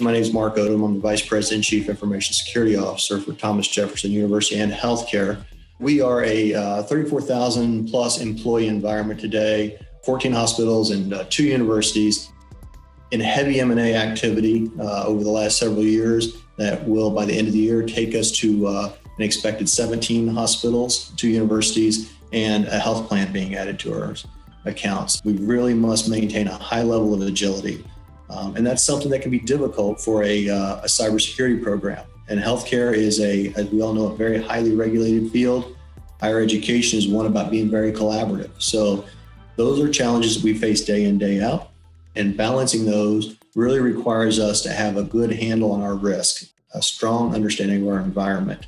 My name is Mark Odom. I'm the Vice President and Chief Information Security Officer for Thomas Jefferson University and Healthcare. We are a 34,000 plus employee environment today, 14 hospitals and 2 universities in heavy M&A activity over the last several years that will, by the end of the year, take us to an expected 17 hospitals, 2 universities, and a health plan being added to our accounts. We really must maintain a high level of agility. And that's something that can be difficult for a cybersecurity program. And healthcare is, as we all know, a very highly regulated field. Higher education is one about being very collaborative. So those are challenges we face day in, day out. And balancing those really requires us to have a good handle on our risk, a strong understanding of our environment.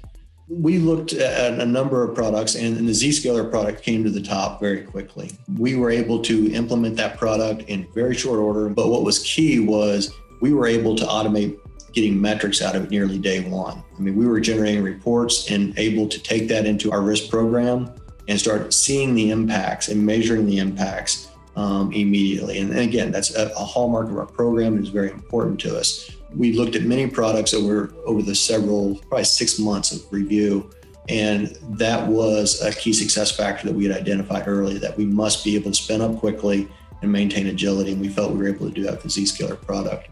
We looked at a number of products, and the Zscaler product came to the top very quickly. We were able to implement that product in very short order, but what was key was we were able to automate getting metrics out of it nearly day one. I mean, we were generating reports and able to take that into our risk program and start seeing the impacts and measuring the impacts immediately. And again, that's a hallmark of our program and is very important to us. We looked at many products over the probably 6 months of review. And that was a key success factor that we had identified early, that we must be able to spin up quickly and maintain agility. And we felt we were able to do that with the Zscaler product.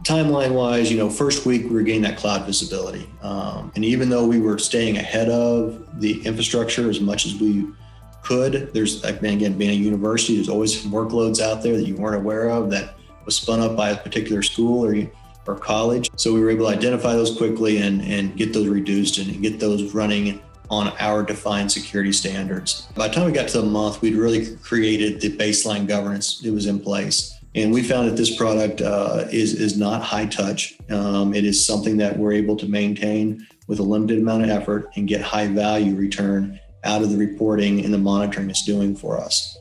Timeline wise, first week we were getting that cloud visibility. And even though we were staying ahead of the infrastructure as much as we could, there's, again, being a university, there's always some workloads out there that you weren't aware of that was spun up by a particular school or college. So we were able to identify those quickly and get those reduced and get those running on our defined security standards. By the time we got to the month, we'd really created the baseline governance. It was in place. And we found that this product is not high touch. It is something that we're able to maintain with a limited amount of effort and get high value return out of the reporting and the monitoring it's doing for us.